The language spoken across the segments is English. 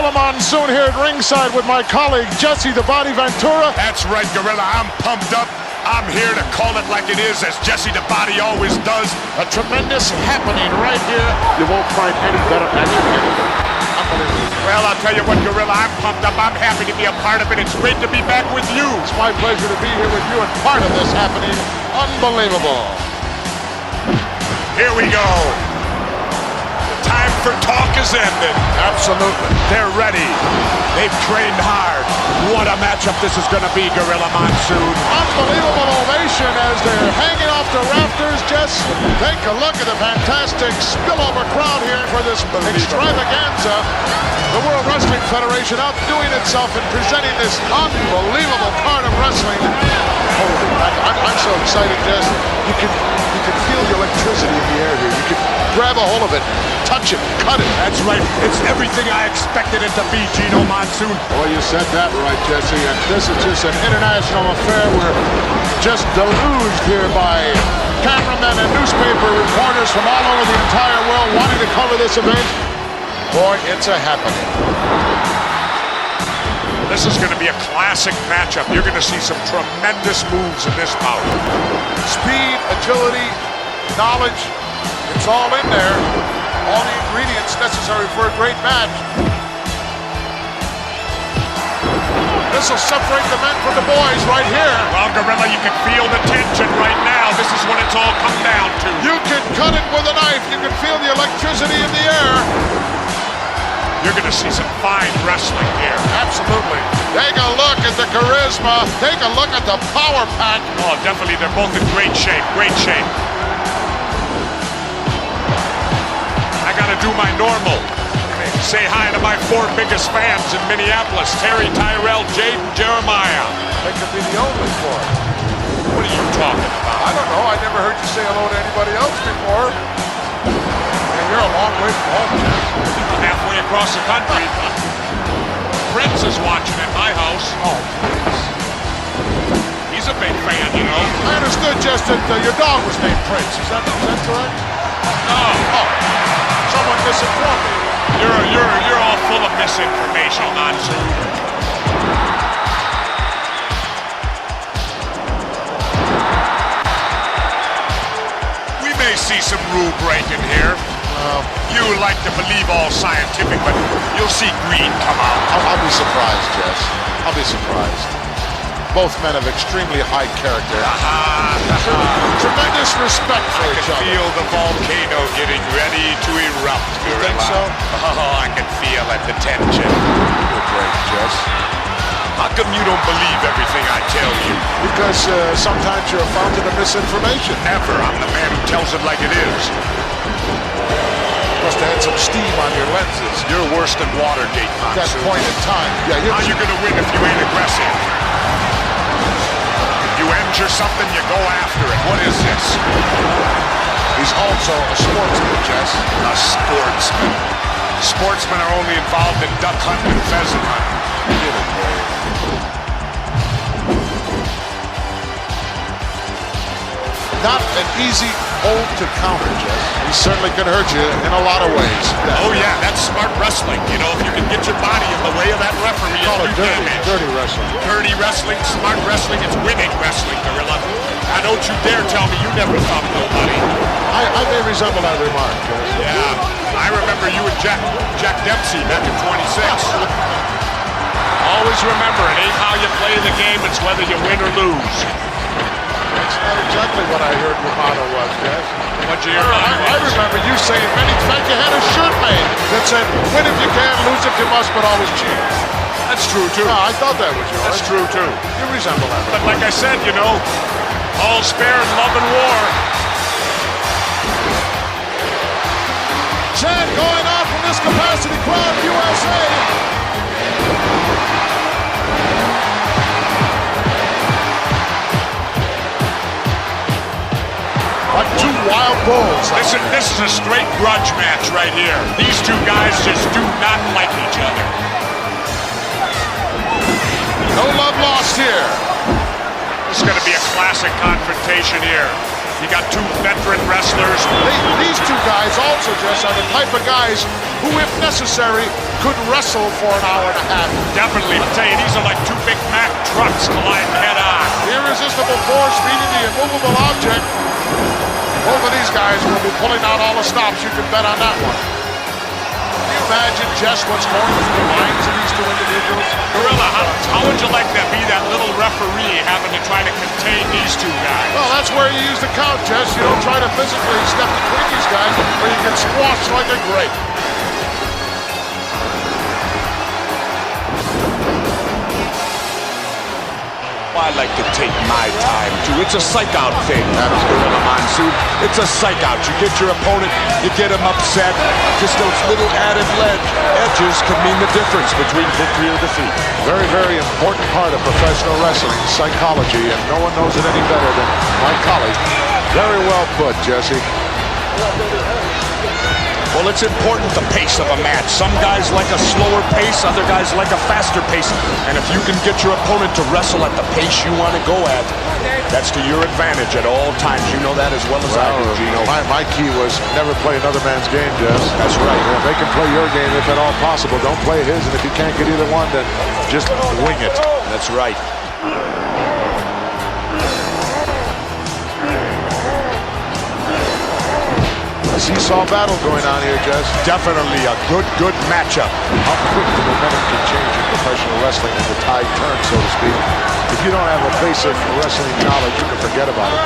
Gorilla Monsoon here at ringside with my colleague Jesse the Body Ventura. That's right, Gorilla. I'm pumped up. I'm here to call it like it is, as Jesse the Body always does. A tremendous happening right here. You won't find any better action. Well, I'll tell you what, Gorilla, I'm pumped up. I'm happy to be a part of it. It's great to be back with you. It's my pleasure to be here with you and part of this happening. Unbelievable. Here we go. The time for talk is ended. Absolutely. They're ready. They've trained hard. What a matchup this is going to be, Gorilla Monsoon. Unbelievable ovation as they're hanging off the rafters. Just take a look at the fantastic spillover crowd here for this extravaganza. The World Wrestling Federation outdoing itself and presenting this unbelievable card of wrestling. Holy mackerel. I'm so excited, Jess. You can feel the electricity in the air here. You can grab a hold of it, touch it, cut it. That's right. It's everything I expected it to be, Gino Monsoon. Well, you said that right, Jesse. And this is just an international affair. We're just deluged here by cameramen and newspaper reporters from all over the entire world wanting to cover this event. Boy, it's a happening. This is going to be a classic matchup. You're going to see some tremendous moves in this bout. Speed, agility, knowledge, it's all in there. All the ingredients necessary for a great match. This will separate the men from the boys right here. Well, Gorilla, you can feel the tension right now. This is what it's all come down to. You can cut it with a knife. You can feel the electricity in the air. You're going to see some fine wrestling here. Absolutely. Take a look at the charisma. Take a look at the power pack. Oh, definitely. They're both in great shape. Great shape. I got to do my normal. Say hi to my 4 biggest fans in Minneapolis. Terry, Tyrell, Jade, and Jeremiah. They could be the only 4. What are you talking about? I don't know. I never heard you say hello to anybody else before. And you're a long way from home, Jess. I'm halfway across the country. Prince is watching at my house. Oh, please. He's a big fan, you know. I understood, Jess, that your dog was named Prince. Is that correct? No. Oh, someone misinformed me. You're all full of misinformation, Monsoon. We may see some rule breaking here. You like to believe all scientific, but you'll see green come out. I'll be surprised, Jess. I'll be surprised. Both men have extremely high character. Tremendous respect for each other. I can feel the volcano getting ready to erupt. You think so? Oh, I can feel it, the tension. You're great, Jess. How come you don't believe everything I tell you? Because sometimes you're a fountain of misinformation. Never. I'm the man who tells it like it is. Must have had some steam on your lenses. You're worse than Watergate, Monsoon. That point in time. Yeah, how you gonna win if you ain't aggressive? If you injure something, you go after it. What is this? He's also a sportsman, Jess. A sportsman. Sportsmen are only involved in duck hunting and pheasant hunting. Get it, Dave. Not an easy hold to counter, Jess. He certainly can hurt you in a lot of ways. Oh yeah, that's smart wrestling. You know, if you can get your body in the way of that referee, call it's it dirty wrestling. Dirty wrestling, smart wrestling, it's winning wrestling, Gorilla. Now don't you dare tell me you never thumped nobody. I may resemble that remark, Jess. Yeah, I remember you and Jack Dempsey back in 26. Always remember, it ain't how you play the game, it's whether you win or lose. That's not exactly what I heard your motto was, Jess. What'd you hear? I remember you saying many. In fact, you had a shirt made that said, "Win if you can, lose if you must, but always cheat." That's true too. No, I thought that was yours. That's true too. You resemble that. But like I said, you know, all's fair in love and war. Chant going on from this capacity crowd, USA. Like 2 wild bulls. This is a straight grudge match right here. These 2 guys just do not like each other. No love lost here. This is going to be a classic confrontation here. You got 2 veteran wrestlers. These 2 guys also, Jess, are the type of guys who, if necessary, could wrestle for an hour and a half. Definitely. I'll tell you, these are like two Big Mac trucks colliding head on. Irresistible force meeting the immovable object. Both of these guys will be pulling out all the stops. You can bet on that one. Can you imagine just what's going through the minds of these two individuals? Gorilla, how would you like to be that little referee having to try to contain these two guys? Well, that's where you use the count, Jess. You don't try to physically step between these guys or you get squashed like a grape. I like to take my time, too. It's a psych-out thing, Gorilla Monsoon. It's a psych-out. You get your opponent, you get him upset. Just those little added edges can mean the difference between victory or defeat. Very, very important part of professional wrestling, psychology, and no one knows it any better than my colleague. Very well put, Jesse. Well, it's important, the pace of a match. Some guys like a slower pace, other guys like a faster pace. And if you can get your opponent to wrestle at the pace you want to go at, that's to your advantage at all times. You know that as well as I do, Gino. My key was never play another man's game, Jess. That's right. If they can play your game, if at all possible, don't play his. And if you can't get either one, then just wing it. That's right. A seesaw battle going on here, Jess. Definitely a good matchup. How quick the momentum can change in professional wrestling when the tide turns, so to speak. If you don't have a basic wrestling knowledge, you can forget about it.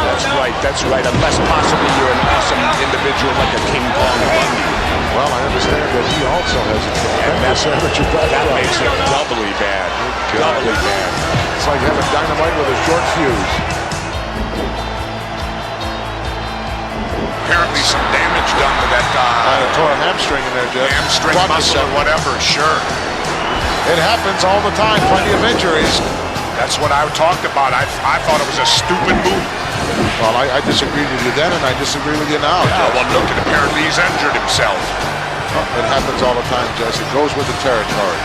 That's right. Unless possibly you're an awesome individual like a King Kong Bundy. Well, I understand that he also has a that makes it doubly bad. Doubly bad. It's like having dynamite with a short fuse. Apparently some damage done to that Tore a hamstring in there, Jeff. hamstring muscle or whatever, sure. It happens all the time, plenty of injuries. That's what I talked about. I thought it was a stupid move. Well, I disagreed with you then, and I disagree with you now. Yeah, well, look, and apparently he's injured himself. It happens all the time, Jess. It goes with the territory.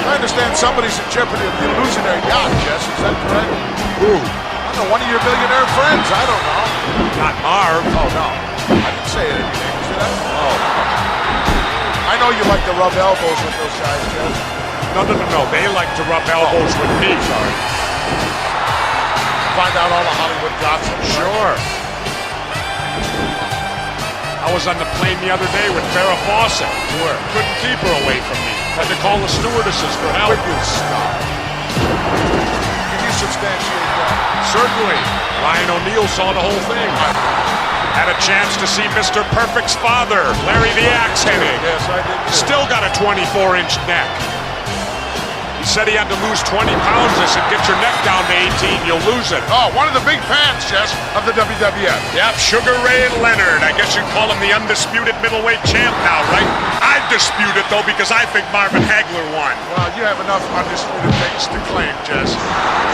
I understand somebody's in jeopardy of losing their yacht, Jess. Is that correct? Ooh. I don't know, one of your billionaire friends. I don't know. Not Marv. Oh, no. I didn't say anything, did I? Oh. I know you like to rub elbows with those guys, Jess. No. They like to rub elbows with me. Sorry. Find out all the Hollywood gossip. Sure. I was on the plane the other day with Farrah Fawcett. Where? Couldn't keep her away from me. Had to call the stewardesses for help. Will you stop? Can you substantiate that? Certainly. Ryan O'Neal saw the whole thing. Had a chance to see Mr. Perfect's father, Larry the Axe Hennig. Yes, I did too. Still got a 24-inch neck. He said he had to lose 20 pounds. I said, get your neck down to 18, you'll lose it. Oh, one of the big fans, Jess, of the WWF. Yep, Sugar Ray Leonard. I guess you'd call him the undisputed middleweight champ now, right? I dispute it, though, because I think Marvin Hagler won. Well, you have enough undisputed things to claim, Jess.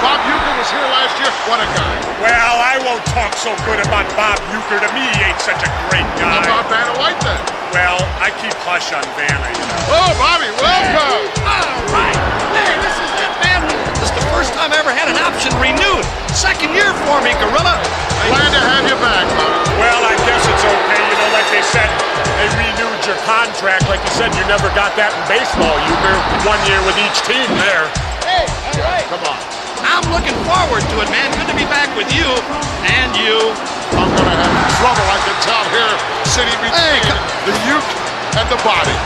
Bob Uecker was here last year. What a guy. Well, I won't talk so good about Bob Uecker. To me, he ain't such a great guy. How about Vanna White, then? Well, I keep hush on Vanna, you know. Oh, Bobby, welcome. All right. Hey, this is it, man. This is the first time I ever had an option renewed. Second year for me, Gorilla. Glad to have you back, Bobby. Well, I guess it's okay. You know, like they said, they renewed your contract. Like you said, you never got that in baseball, Uecker. 1 year with each team there. Hey, all right. Come on. I'm looking forward to it, man. Good to be back with you and you. I'm going to have trouble, I can tell here, sitting between the Uke and the Body.